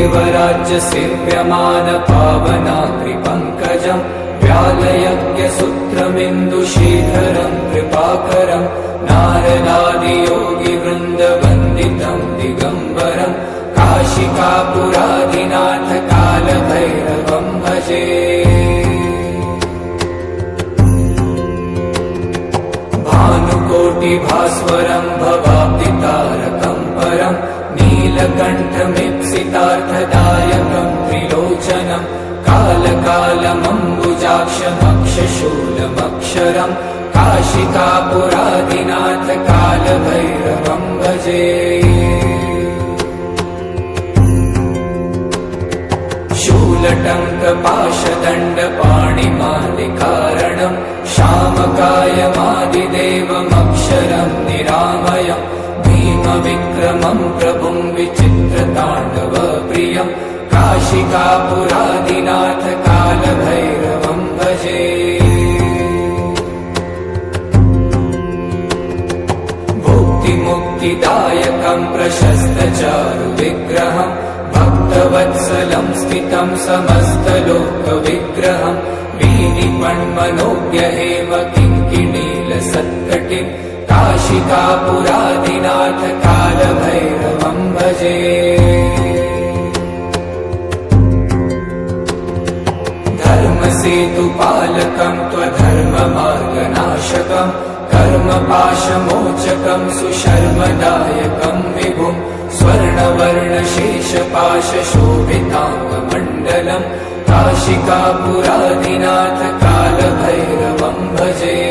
देवराज्य सेव्यमान पावनाग्रिपङ्कजम् व्यालयज्ञसूत्रमिन्दुशीधरम् कृपाकरम् नारदादियोगिवृन्दवन्दितम् दिगम्बरम् काशिकापुरादिनाथ कालभैरवम् भजे। भानुकोटिभास्वरम् भवाब्दितारकम् परम् नीलकण्ठमीप्सितार्थदायकम् त्रिलोचनम् कालकालमम्बुजाक्षमक्षशूलमक्षरम् काशिकापुरादिनाथ कालभैरवम् भजे। शूलटङ्कपाशदण्डपाणिमादिकारणम् श्यामकायमादिदेवमक्षरम् निरामयम् भीमविक्रमम् प्रभुम् विचित्रताण्डवप्रियम् काशिकापुरादिनाथ कालभैरवम् भजे। भुक्तिमुक्तिदायकम् प्रशस्तचारुविग्रहम् भक्तवत्सलम् स्थितम् समस्तलोकविग्रहम् वीनिपण्मनोज्ञहेम किङ्किणीलसत्कटिम् काशिकापुरादिनाथ कालभैरवम् भजे। धर्मसेतुपालकम् त्वधर्ममार्गनाशकम् कर्मपाशमोचकम् सुशर्मदायकम् विभुम् स्वर्णवर्णशेषपाशशोभिताङ्गमण्डलम् काशिकापुरादिनाथ कालभैरवम् भजे।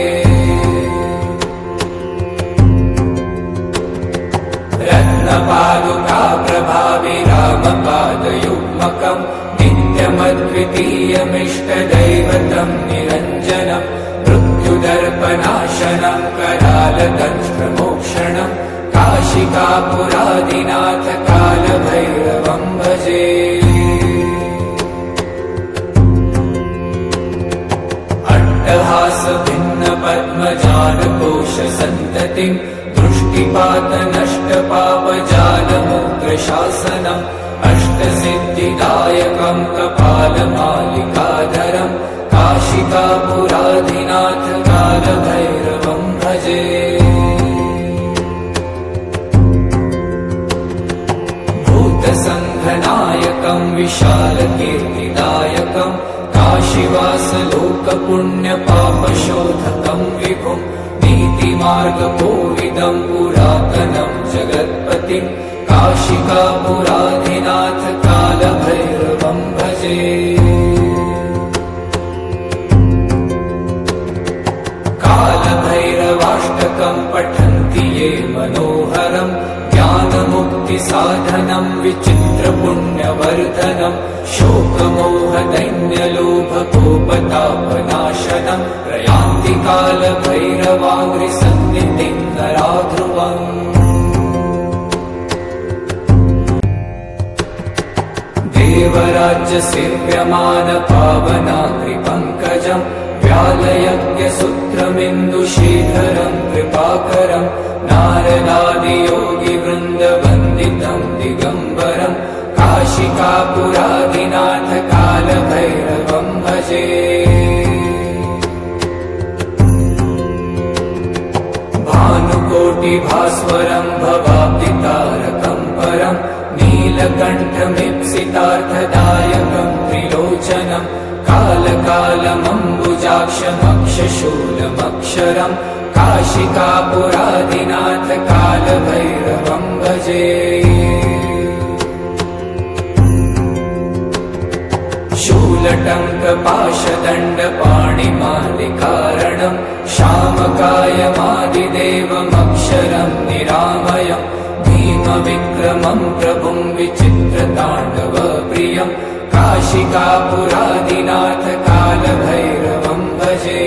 रत्नपादुकाप्रभाविरामपादयुग्मकम् नित्यमद्वितीयमिष्टदैवतम् निरञ्जनम् मृत्युदर्पनाशनम् करालदंष्ट्रमोक्षणम् काशिकापुरादिनाथ कालभैरवम् भजे। अट्टहासभिन्नपद्मजालकोशसन्ततिम् दृष्टिपातनष्टपापजालमुग्रशासनम् अष्टसिद्धिदायकम् कपालमालिकाधरम् काशिकापुरादिनाथ कालभैरवम् भजे। भूतसङ्घनायकम् विशालकीर्तिदायकम् काशीवासलोकपुण्यपापशोधकम् विभुम् नीतिमार्गकोविदम् पुरातनम् जगत्पतिम् काशिकापुरादिनाथ कालभैरवम् भजे। कालभैरवाष्टकम् पठन्ति ये मनोहरम् ज्ञानमुक्तिसाधनम् विचित्रपुण्यवर्धनम् शोकमोहदैन्यलोभकोपतापनाशनम् प्रयान्ति कालभैरवाङ्घ्रिसन्निधिम् नराध्रुवम्। देवराज्य सेव्यमान पावनाग्रिपङ्कजम् व्यालयज्ञसूत्रमिन्दुशीधरम् कृपाकरम् नारदादियोगिवृन्दवन्दितम् दिगम्बरम् काशिकापुरादिनाथ कालभैरवम् भजे। भानुकोटिभास्वरम् भवाब्दितारकम् परम् नीलकण्ठमीप्सितार्थदायकम् त्रिलोचनम् कालकालमम्बुजाक्षमक्षशूलमक्षरम् काशिकापुरादिनाथ कालभैरवम् भजे। शूलटङ्कपाशदण्डपाणिमादिकारणम् श्यामकायमादिदेवमक्षरम् निरामयम् भीमविक्रमम् प्रभुम् विचित्रताण्डवप्रियम् काशिकापुरादिनाथ कालभैरवम् भजे।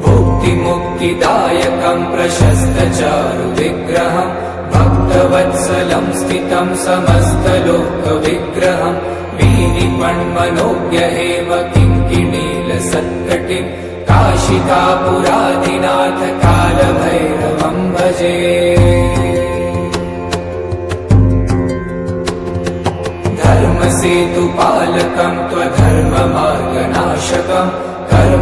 भुक्तिमुक्तिदायकम् प्रशस्तचारुविग्रहम् भक्तवत्सलम् स्थितम् समस्तलोकविग्रहम् वीनिपण्मनोज्ञहेम किङ्किणीलसत्कटिम् काशिकापुरादिनाथ कालभैरवम् भजे।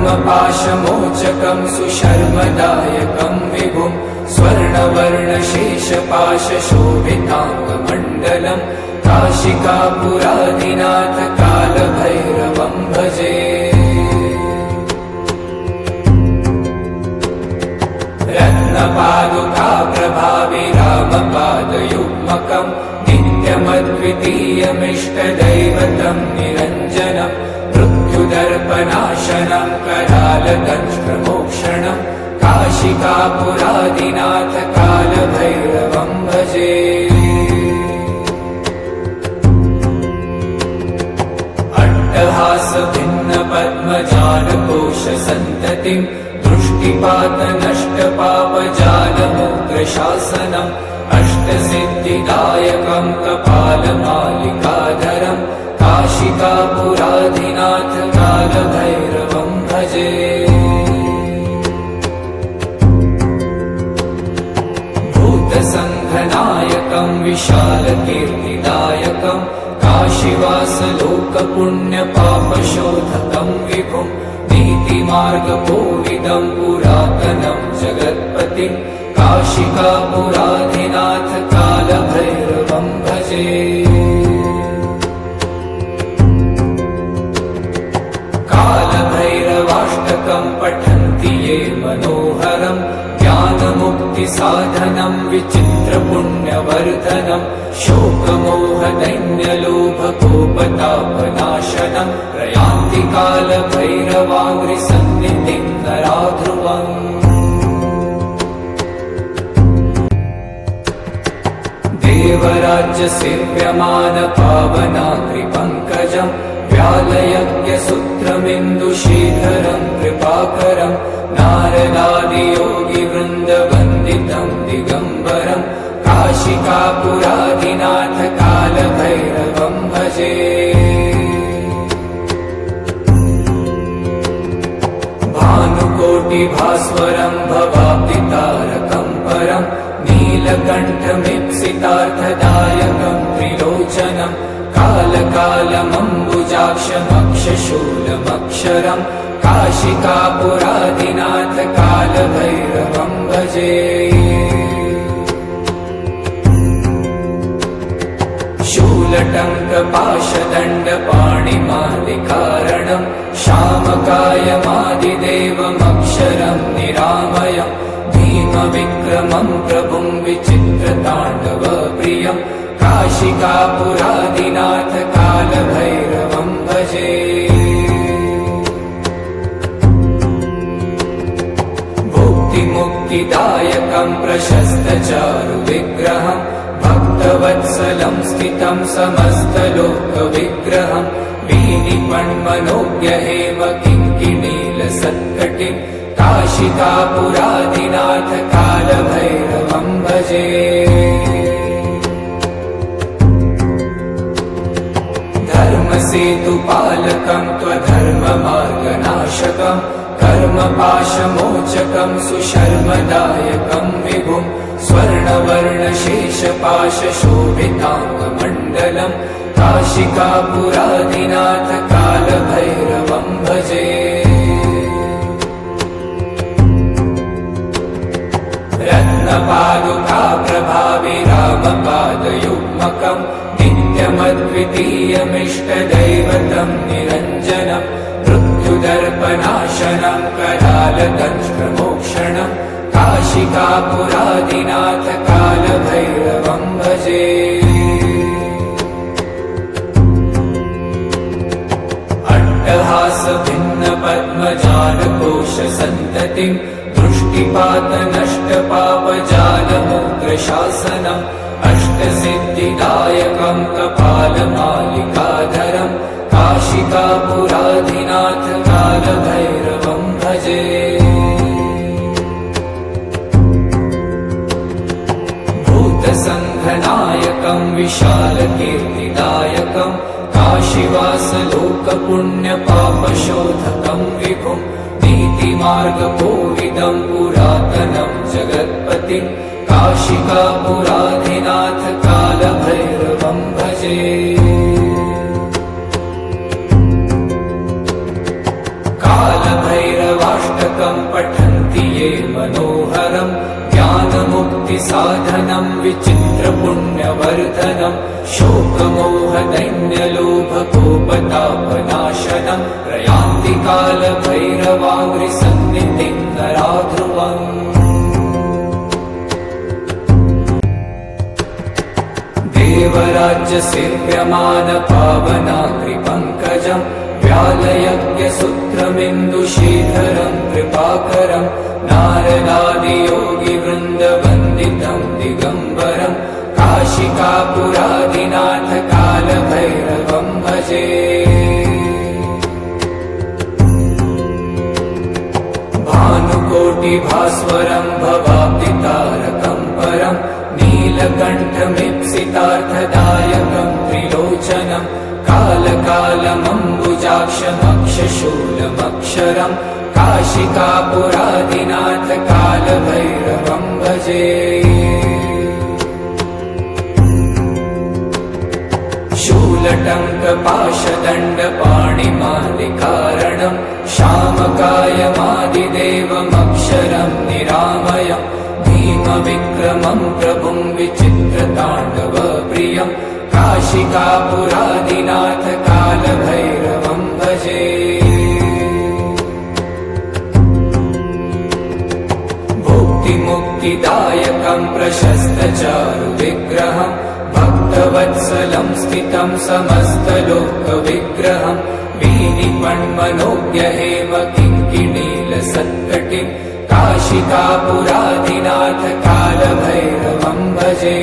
धर्मपाशमोचकं सुशर्मदायकं विभुं स्वर्णवर्णशेषपाशशोभिताङ्गमण्डलं काशिकापुरादिनाथ कालभैरवं भजे। रत्नपादुकाप्रभाविरामपादयुग्मकं नित्यमद्वितीयमिष्टदैवतं निरञ्जनं मृत्युदर्पनाशनं करालदंष्ट्रमोक्षणं काशिकापुरादिनाथ कालभैरवं भजे। अट्टहासभिन्नपद्मजालकोशसन्ततिं दृष्टिपातनष्टपापजालमुग्रशासनम् अष्टसिद्धिदायकं कपालमालिकाधरं काशिकापुरादिनाथ कालभैरवं भजे। भूतसङ्घनायकं विशालकीर्तिदायकं काशीवासलोकपुण्यपापशोधकं विभुं नीतिमार्गकोविदं पुरातनं जगत्पतिं काशिकापुरादिनाथ कालभैरवं भजे। कालभैरवाष्टकं पठन्ति ये मनोहरं ज्ञानमुक्तिसाधनं विचित्रपुण्यवर्धनं शोकमोहदैन्यलोभकोपतापनाशनं प्रयान्ति कालभैरवाङ्घ्रिसन्निधिं नरा ध्रुवम्। देवराज्यसेव्यमानपावनाग्रिपङ्कजं व्यालयज्ञसूत्रमिन्दुशीधरं कृपाकरं नारदादियोगिवृन्दवन्दितं दिगम्बरं काशिकापुरादिनाथ कालभैरवं भजे। भानुकोटिभास्वरं भवाब्दितारकं परं नीलकण्ठमीप्सितार्थदायकं त्रिलोचनं कालकालमम्बुजाक्षमक्षशूलमक्षरं काशिकापुरादिनाथ कालभैरवं भजे। शूलटङ्कपाशदण्डपाणिमादिकारणं श्यामकायमादिदेवमक्षरं निरामयं भीमविक्रमं प्रभुं विचित्रताण्डवप्रियं काशिकापुरादिनाथ कालभैरवं भजे। भुक्तिमुक्तिदायकं प्रशस्तचारुविग्रहं भक्तवत्सलं स्थितं समस्तलोकविग्रहं वीनिपण्मनोज्ञहेम किङ्किणीलसत्कटिं काशिकापुरादिनाथ कालभैरवं भजे। धर्मसेतुपालकं त्वधर्ममार्गनाशकं कर्मपाशमोचकं सुशर्मदायकं विभुं स्वर्णवर्णशेषपाशशोभिताङ्गमण्डलं काशिकापुरादिनाथ कालभैरवं भजे। रत्नपादुकाप्रभाविरामपादयुग्मकं नित्यमद्वितीयमिष्टदैवतं निरञ्जनं मृत्युदर्पनाशनं करालदंष्ट्रमोक्षणं काशिकापुरादिनाथ कालभैरवं भजे। अट्टहासभिन्नपद्मजालकोशसन्ततिं दृष्टिपातनष्टपापजालमुग्रशासनम् अष्टसिद्धिदायकं कपालमालिकाधरं काशिकापुरादिनाथ कालभैरवं भजे। भूतसङ्घनायकं विशालकीर्तिदायकं काशीवासलोकपुण्यपापशोधकं विभुं नीतिमार्गकोविदं पुरातनं जगत्पतिं काशिकापुरादिनाथ कालभैरवं भजे। कालभैरव शिवाष्टकं पठन्ति ये मनोहरं ज्ञानमुक्तिसाधनं विचित्रपुण्यवर्धनं शोकमोहदैन्यलोभकोपतापनाशनं प्रयान्ति कालभैरवाङ्घ्रिसन्निधिं नरा ध्रुवम् देवराज्यसेव्यमानपावनाग्रिपङ्कजं व्यालयज्ञसूत्रमिन्दुशीधरं कृपाकरं नारदादियोगिवृन्दवन्दितं दिगम्बरं काशिकापुरादिनाथ कालभैरवं भजे भानुकोटिभास्वरं भवाब्दितारकं परं नीलकण्ठमीप्सितार्थदायकं त्रिलोचनं कालकालमम्बुजाक्षमक्षशूलमक्षरं काशिकापुरादिनाथ कालभैरवं भजे शूलटङ्कपाशदण्डपाणिमादिकारणं श्यामकायमादिदेवमक्षरं निरामयं भीमविक्रमं प्रभुं विचित्रताण्डवप्रियं काशिकापुरादिनाथ कालभैरवं भजे भुक्तिमुक्तिदायकं प्रशस्तचारुविग्रहं भक्तवत्सलं स्थितं समस्तलोकविग्रहं वीनिपण्मनोज्ञहेम किङ्किणीलसत्कटिं काशिकापुरादिनाथ कालभैरवं भजे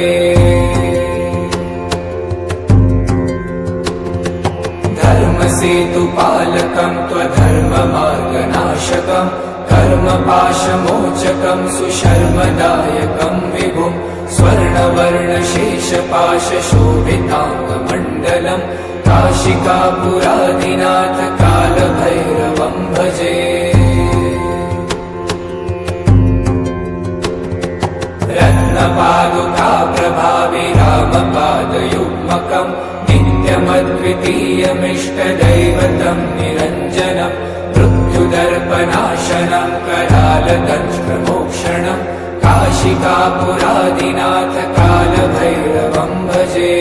धर्मसेतुपालकं त्वधर्ममार्गनाशकं कर्मपाशमोचकं सुशर्मदायकं विभुं स्वर्णवर्णशेषपाशशोभिताङ्गमण्डलं काशिकापुरादिनाथ कालभैरवं भजे रत्नपादुकाप्रभाविरामपादयुग्मकं नित्यमद्वितीयमिष्टदैवतं निरञ्जनं मृत्युदर्पनाशनं करालदंष्ट्रमोक्षणं काशिकापुरादिनाथ कालभैरवं भजे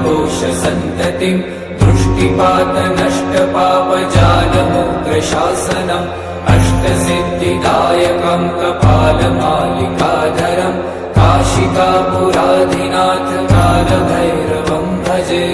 अट्टहासभिन्नपद्मजालकोशसन्ततिं दृष्टिपातनष्टपापजालमुग्रशासनम् अष्टसिद्धिदायकं कपालमालिकाधरं काशिकापुरादिनाथ कालभैरवं भजे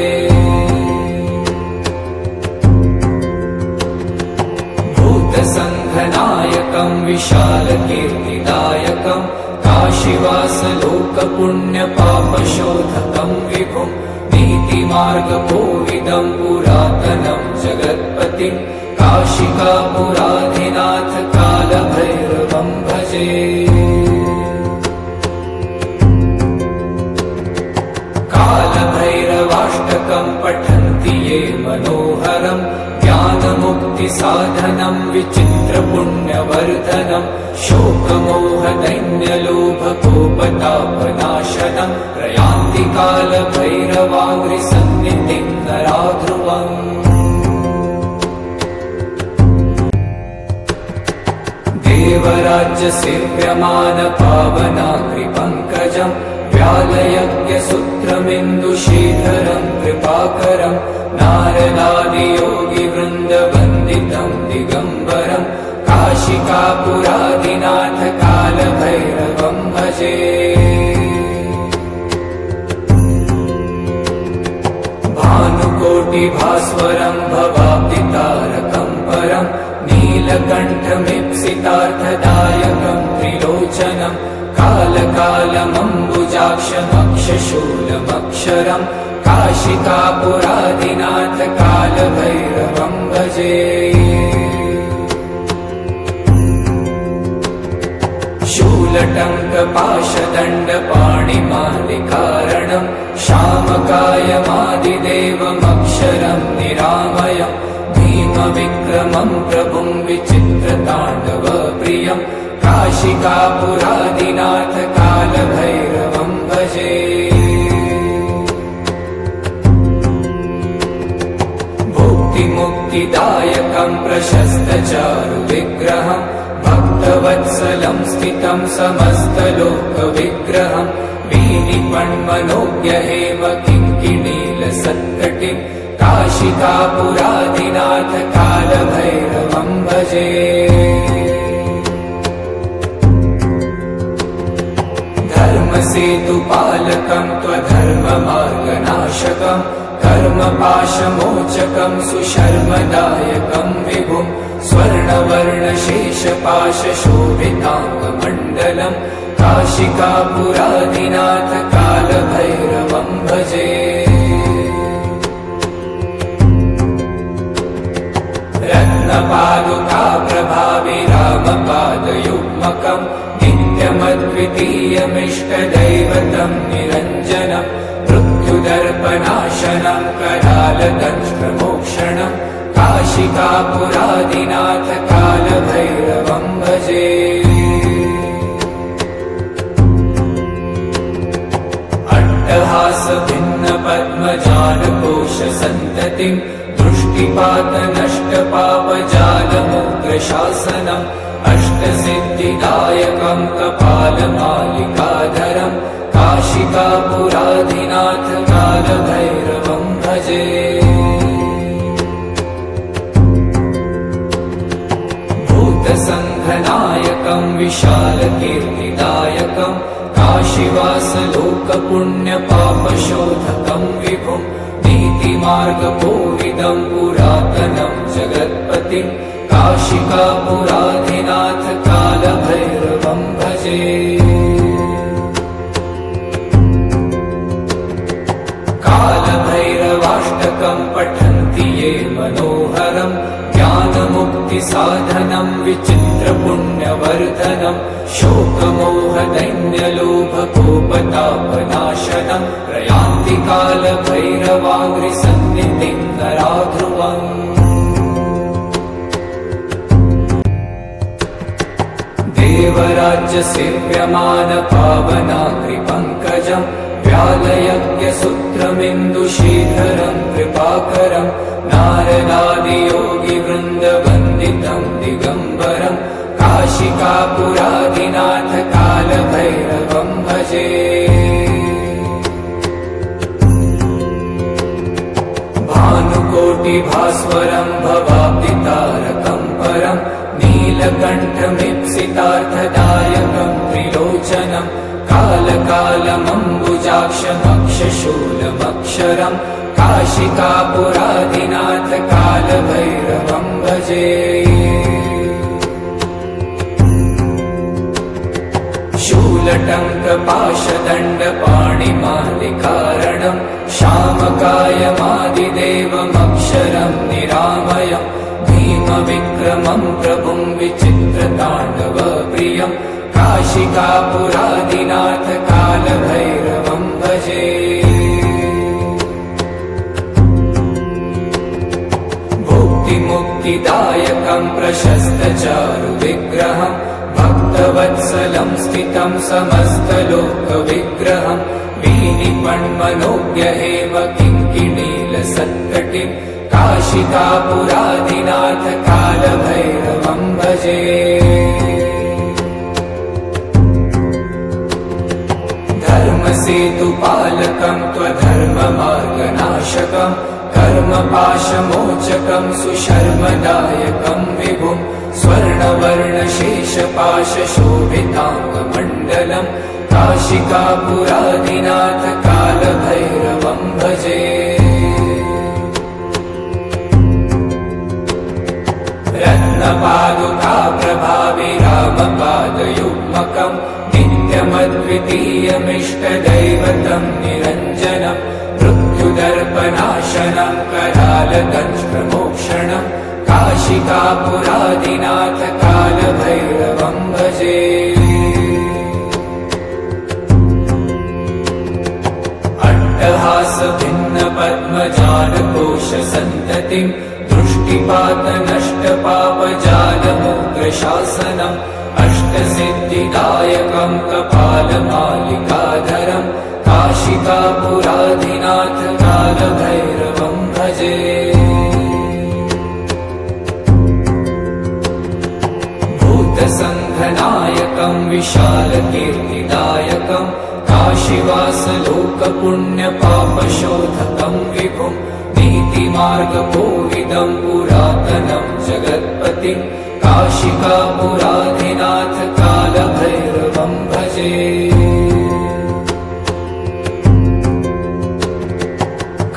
भूतसङ्घनायकं विशालकीर्तिदायकं काशीवासलोकपुण्यपापशोधकं विभुं नीतिमार्गकोविदं पुरातनं जगत्पतिं काशिकापुरादिनाथ कालभैरवं भजे कालभैरवाष्टकं पठन्ति ये मनोहरं ज्ञानमुक्तिसाधनं विचित्रपुण्यवर्धनं शोकमोहदैन्यलोभकोपतापनाशनं प्रयान्ति कालभैरवाङ्घ्रिसन्निधिं नरा ध्रुवम् देवराज्यसेव्यमानपावनाग्रिपङ्कजं व्यालयज्ञसूत्रमिन्दुशीधरं कृपाकरं नारदादियोगिवृन्दवन्दितं दिगम्बरं काशिकापुरादिनाथ कालभैरवं भजे भानुकोटिभास्वरं भवाब्दितारकं परं नीलकण्ठमीप्सितार्थदायकं त्रिलोचनं कालकालमम्बुजाक्षमक्षशूलमक्षरं काशिकापुरादिनाथ कालभैरवं भजे शूलटङ्कपाशदण्डपाणिमादिकारणं श्यामकायमादिदेवमक्षरं निरामयं भीमविक्रमं प्रभुं विचित्रताण्डवप्रियं काशिकापुरादिनाथ कालभैरवं भजे भुक्तिमुक्तिदायकं प्रशस्तचारु विग्रहं भक्तवत्सलं स्थितं समस्तलोकविग्रहं वीनिपण्मनोज्ञहेम किङ्किणीलसत्कटिं काशिकापुरादिनाथ कालभैरवं भजे। धर्मसेतुपालकं त्वधर्ममार्गनाशकं कर्मपाशमोचकं सुशर्मदायकं विभुं स्वर्णवर्णशेषपाशशोभिताङ्गमण्डलं काशिकापुरादिनाथ कालभैरवं भजे। रत्नपादुकाप्रभाविरामपादयुग्मकं नित्यमद्वितीयमिष्टदैवतं निरञ्जनं मृत्युदर्पनाशनं करालदंष्ट्रमोक्षणं काशिकापुरादिनाथ कालभैरवं भजे। अट्टहासभिन्नपद्मजालकोशसन्ततिं दृष्टिपातनष्टपापजालमुग्रशासनम् अष्टसिद्धिदायकं कपालमालिकाधरं काशिकापुरादिनाथ कालभैरवं भजे। भूतसङ्घनायकं विशालकीर्तिदायकं काशीवासलोकपुण्यपापशोधकं विभुं नीतिमार्गकोविदं पुरातनं जगत्पतिं काशिकापुरादिनाथ कालभैरवं भजे। कालभैरवाष्टकं पठन्ति ये मनोहरं ज्ञानमुक्तिसाधनं विचित्रपुण्यवर्धनं शोकमोहदैन्यलोभकोपतापनाशनं प्रयान्ति कालभैरवाङ्घ्रिसन्निधिं नराध्रुवम्। देवराज्यसेव्यमानपावनाग्रिपङ्कजं व्यालयज्ञसूत्रमिन्दुशीधरं कृपाकरं नारदादियोगिवृन्दवन्दितं दिगम्बरं काशिकापुरादिनाथ कालभैरवं भजे। भानुकोटिभास्वरं भवाब्दितारकं परं नीलकण्ठमीप्सितार्थदायकं त्रिलोचनं कालकालमम्बुजाक्षमक्षशूलमक्षरं काशिकापुरादिनाथ कालभैरवं भजे। शूलटङ्कपाशदण्डपाणिमालिकारणं श्यामकायमादिदेवमक्षरं निरामयं भीमविक्रमं प्रभुं विचित्रताण्डवप्रियं काशिकापुरादिनाथ कालभैरवं भजे। भुक्तिमुक्तिदायकं प्रशस्तचारु विग्रहं भक्तवत्सलं स्थितं समस्तलोकविग्रहं वीनिपण्मनोज्ञहेम किङ्किणीलसत्कटिं काशिकापुरादिनाथ कालभैरवं भजे। धर्मसेतुपालकं त्वधर्ममार्गनाशकं कर्मपाशमोचकं सुशर्मदायकं विभुं स्वर्णवर्णशेषपाशशोभिताङ्गमण्डलं काशिकापुरादिनाथ कालभैरवं भजे। रत्नपादुकाप्रभाविरामपादयुग्मकं नित्यमद्वितीयमिष्टदैवतं निरञ्जनं मृत्युदर्पनाशनं करालदंष्ट्रमोक्षणं काशिकापुरादिनाथ कालभैरवं भजे। अट्टहासभिन्नपद्मजालकोशसन्ततिं दृष्टिपातनष्टपापजालमुग्रशासनम् अष्टसिद्धिदायकं कपालमालिकाधरं काशिकापुरादिनाथ कालभैरवं भजे। विशालकीर्तिदायकम् काशीवासलोकपुण्यपापशोधकम् विभुम् नीतिमार्गकोविदम् पुरातनम् जगत्पतिम् काशिकापुराधिनाथ कालभैरवम् भजे।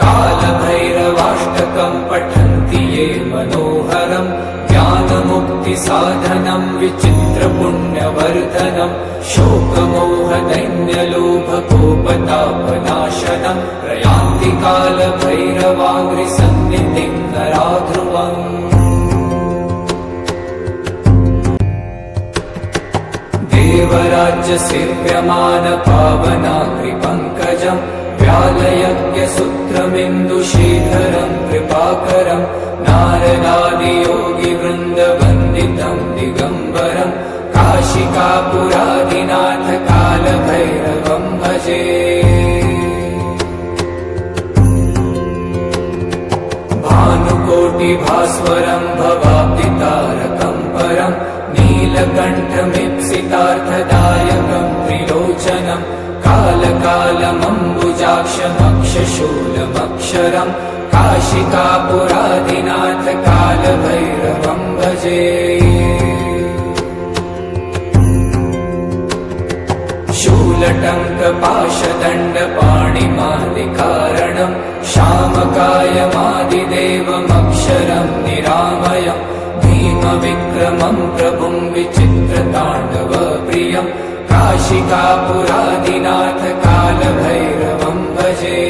कालभैरवाष्टकम् पठन्ति ये मनोहरम् ज्ञानमुक्तिसाधनम् विचित्रपुण्यवर्धनम् शोकमोहदैन्यलोभकोपतापनाशनम् प्रयान्ति कालभैरवाङ्घ्रिसन्निधिम् नराध्रुवम्। देवराज्यसेव्यमानपावनाग्रिपङ्कजम् व्यालयज्ञसूत्रमिन्दुशीधरम् कृपाकरम् नारदादियोगिवृन्दवन्दितम् दिगम्बरम् काशिकापुराधिनाथ कालभैरवम् भजे। भानुकोटिभास्वरम् भवाब्दितारकम् परम् नीलकण्ठमीप्सितार्थदायकम् त्रिलोचनम् कालकालमम्बुजाक्षमक्षशूलमक्षरम् काशिकापुराधिनाथ कालभैरवम् भजे। शूलटङ्कपाशदण्डपाणिमादिकारणम् श्यामकायमादिदेवमक्षरम् निरामयम् भीमविक्रमम् प्रभुम् विचित्रताण्डवप्रियम् काशिकापुराधिनाथ कालभैरवम् भजे।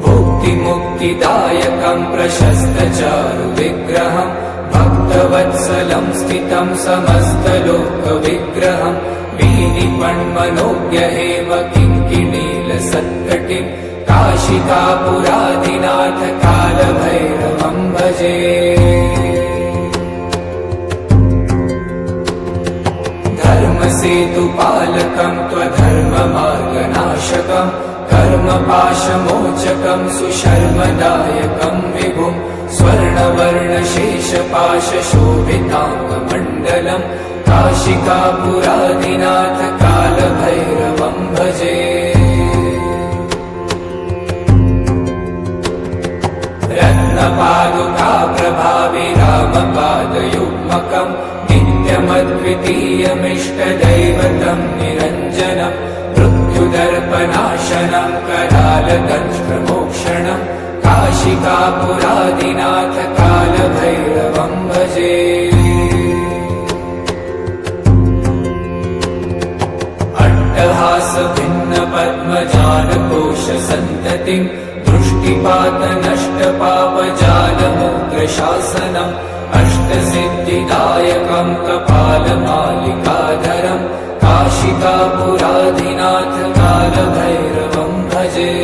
भुक्तिमुक्तिदायकम् प्रशस्तचारुविग्रहम् भक्तवत्सलम् स्थितम् समस्तलोकविग्रहम् वीनिपण्मनोज्ञहेम किङ्किणीलसत्कटिम् काशिकापुराधिनाथ कालभैरवम् भजे। धर्मसेतुपालकम् त्वधर्ममार्गनाशकम् कर्मपाशमोचकम् सुशर्मदायकम् विभुम् स्वर्णवर्णशेषपाशशोभिताङ्गमण्डलम् काशिकापुराधिनाथ कालभैरवम् भजे। रत्नपादुकाप्रभाविरामपादयुग्मकम् नित्यमद्वितीयमिष्टदैवतम् निरञ्जनम् मृत्युदर्पनाशनम् करालदंष्ट्रमोक्षणम् काशिकापुराधिनाथ कालभैरवम् भजे। अट्टहासभिन्नपद्मजालकोशसन्ततिम् दृष्टिपातनष्टपापजालमुग्रशासनम् अष्टसिद्धिदायकम् कपालमालिकाधरम् काशिकापुराधिनाथ कालभैरवम् भजे।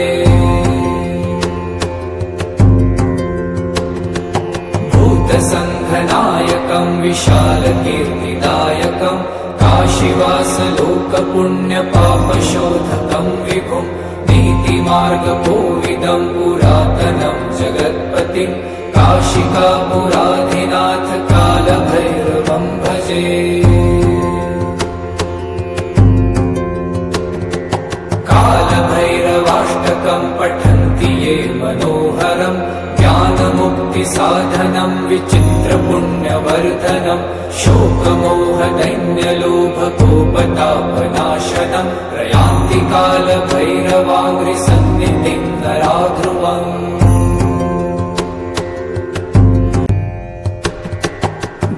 भूतसङ्घनायकम् विशालकीर्तिदायकम् काशीवासलोकपुण्यपापशोधकम् विभुम् नीतिमार्गकोविदम् पुरातनम् जगत्पतिम् काशिकापुराधिनाथ कालभैरवम् भजे। कालभैरवाष्टकम् पठन्ति ये मनोहरम् ज्ञानमुक्तिसाधनम् विचित्रपुण्यवर्धनम् शोकमोहदैन्यलोभकोपतापनाशनम् प्रयान्ति कालभैरवाङ्घ्रिसन्निधिम् नराध्रुवम्।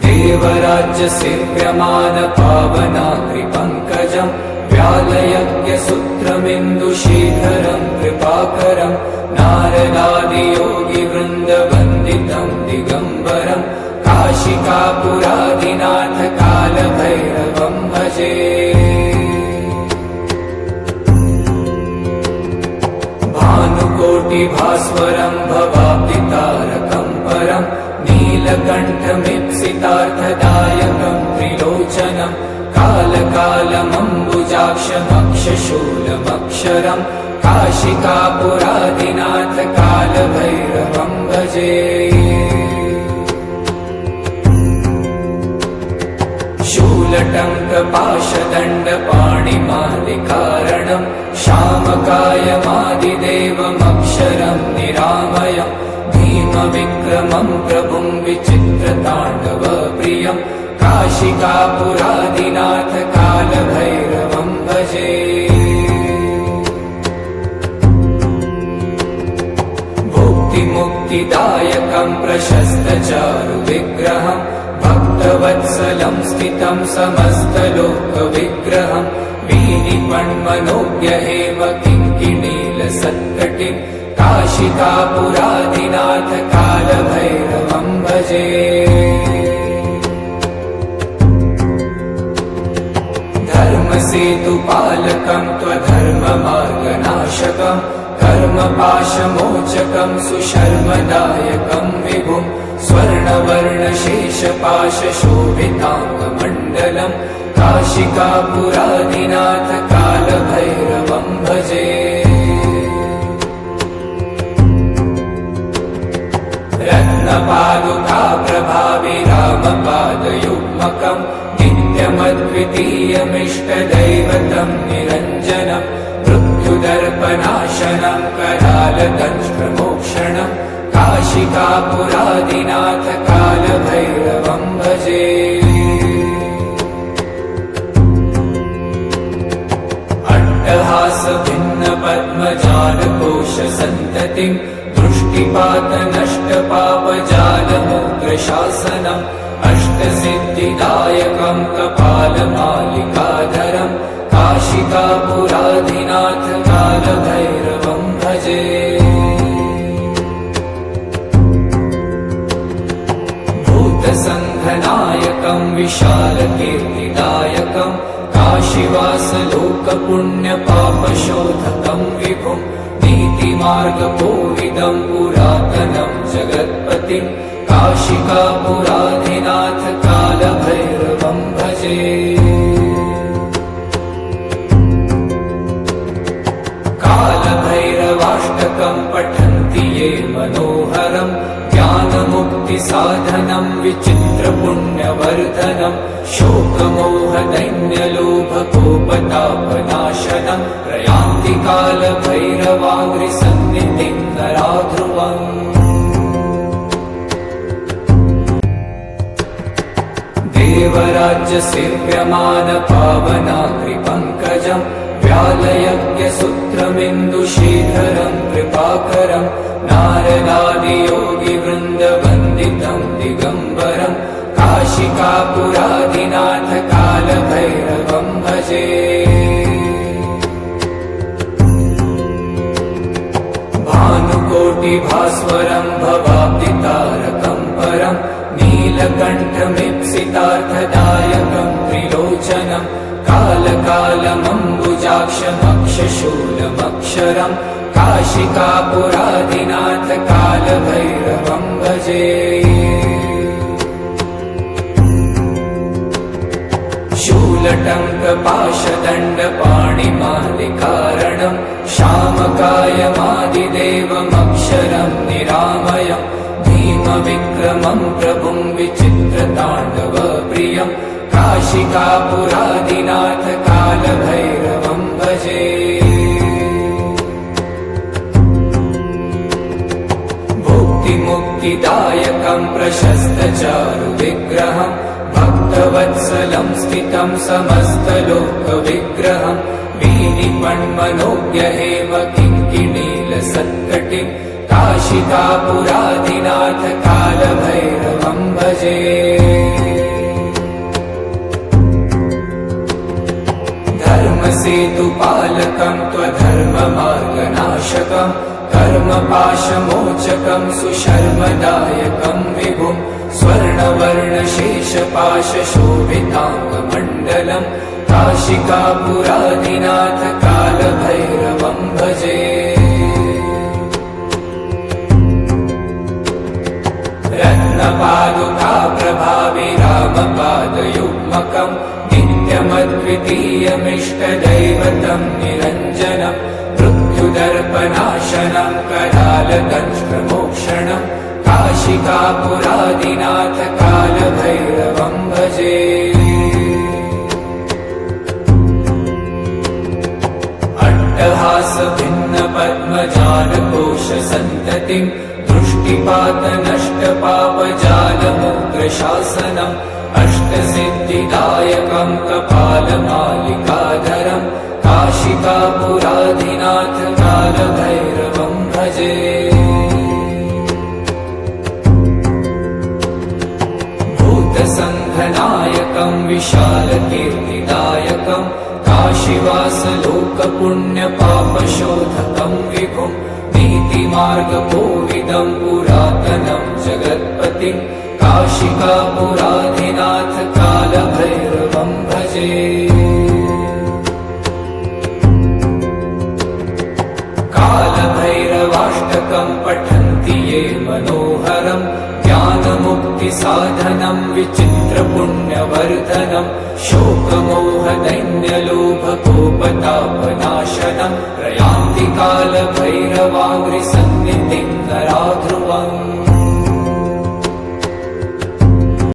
देवराज्यसेव्यमानपावनाग्रिपङ्कजम् व्यालयज्ञसूत्रमिन्दुशीधरम् कृपाकरम् नारदादियोगिवृन्दवन्दितम् दिगम्बरम् काशिकापुराधिनाथ कालभैरवम् भजे। भानुकोटिभास्वरम् भवाब्दितारकम् परम् नीलकण्ठमीप्सितार्थदायकम् त्रिलोचनम् कालकालमम्बुजाक्षमक्षशूलमक्षरम् काशिकापुराधिनाथ कालभैरवम् भजे। शूलटङ्कपाशदण्डपाणिमादिकारणं श्यामकायमादिदेवमक्षरं निरामयं भीमविक्रमं प्रभुं विचित्रताण्डवप्रियं काशिकापुरादिनाथ कालभैरवं भजे। मुक्तिदायकं प्रशस्तचारुविग्रहं भक्तवत्सलं स्थितं समस्तलोकविग्रहं वीनिपण्मनोज्ञहेम किङ्किणीलसत्कटिं काशिकापुरादिनाथ कालभैरवं भजे। धर्मसेतुपालकं त्वधर्ममार्गनाशकं कर्मपाशमोचकं सुशर्मदायकं विभुं स्वर्णवर्णशेषपाशशोभिताङ्गमण्डलं काशिकापुरादिनाथ कालभैरवं भजे। रत्नपादुकाप्रभाविरामपादयुग्मकं नित्यमद्वितीयमिष्टदैवतं निरञ्जनं मृत्युदर्पनाशनं करालदंष्ट्रमोक्षणं काशिकापुरादिनाथ कालभैरवं भजे। अट्टहासभिन्नपद्मजालकोशसन्ततिं दृष्टिपातनष्टपापजालमुग्रशासनम् अष्टसिद्धिदायकं कपालमालिकाधरं काशिकापुरादिनाथ कालभैरवं भजे। भूतसङ्घनायकं विशालकीर्तिदायकं काशीवासलोकपुण्यपापशोधकं विभुं नीतिमार्गकोविदं पुरातनं जगत्पतिं काशिकापुरादिनाथ कालभैरवं भजे। कालभैरवाष्टकं पठन्ति ये मनोहरं ज्ञानमुक्तिसाधनं विचित्रपुण्यवर्धनं शोकमोहदैन्यलोभकोपतापनाशनं प्रयान्ति कालभैरवाङ्घ्रिसन्निधिं नरा ध्रुवम्। देवराज्यसेव्यमानपावनाग्रिपङ्कजं व्यालयज्ञसूत्रमिन्दुशीधरं कृपाकरं नारदादियोगिवृन्दवन्दितं दिगम्बरं काशिकापुरादिनाथ कालभैरवं भजे। भानुकोटिभास्वरं भवाब्दितारकं परं नीलकण्ठमीप्सितार्थदायकं त्रिलोचनं कालकालमम्बुजाक्षमक्षशूलमक्षरं काशिकापुरादिनाथ कालभैरवं भजे। शूलटङ्कपाशदण्डपाणिमादिकारणं श्यामकायमादिदेवमक्षरं निरामयं भीमविक्रमं प्रभुं विचित्रताण्डवप्रियं काशिकापुरादिनाथ कालभैरवं भजे। भुक्तिमुक्तिदायकं प्रशस्तचारुविग्रहं भक्तवत्सलं स्थितं समस्तलोकविग्रहं वीनिपण्मनोज्ञहेम किङ्किणीलसत्कटिं काशिकापुरादिनाथ कालभैरवं भजे। धर्मसेतुपालकं त्वधर्ममार्गनाशकं कर्मपाशमोचकं सुशर्मदायकं विभुं स्वर्णवर्णशेषपाशशोभिताङ्गमण्डलं काशिकापुरादिनाथ कालभैरवं भजे। रत्नपादुकाप्रभाविरामपादयुग्मकं नित्यमद्वितीयमिष्टदैवतं निरञ्जनं मृत्युदर्पनाशनं करालदंष्ट्रमोक्षणं काशिकापुरादिनाथ कालभैरवं भजे। अट्टहास भिन्न पद्मजालकोश सन्ततिं दृष्टिपात नष्ट पापजालमुग्र शासनम् अष्टसिद्धिदायकं कपालमालिकाधरं काशिकापुराधिनाथ कालभैरवं भजे। भूतसङ्घनायकं विशालकीर्तिदायकं काशीवासलोकपुण्यपापशोधकं विभुं नीतिमार्गकोविदं पुरातनं जगत्पतिं काशिकापुराधिनाथ कालभैरवं भजे। कालभैरवाष्टकं पठन्ति ये मनोहरं ज्ञानमुक्तिसाधनं विचित्रपुण्यवर्धनं शोकमोहदैन्यलोभकोपतापनाशनं प्रयान्ति कालभैरवाङ्घ्रिसन्निधिं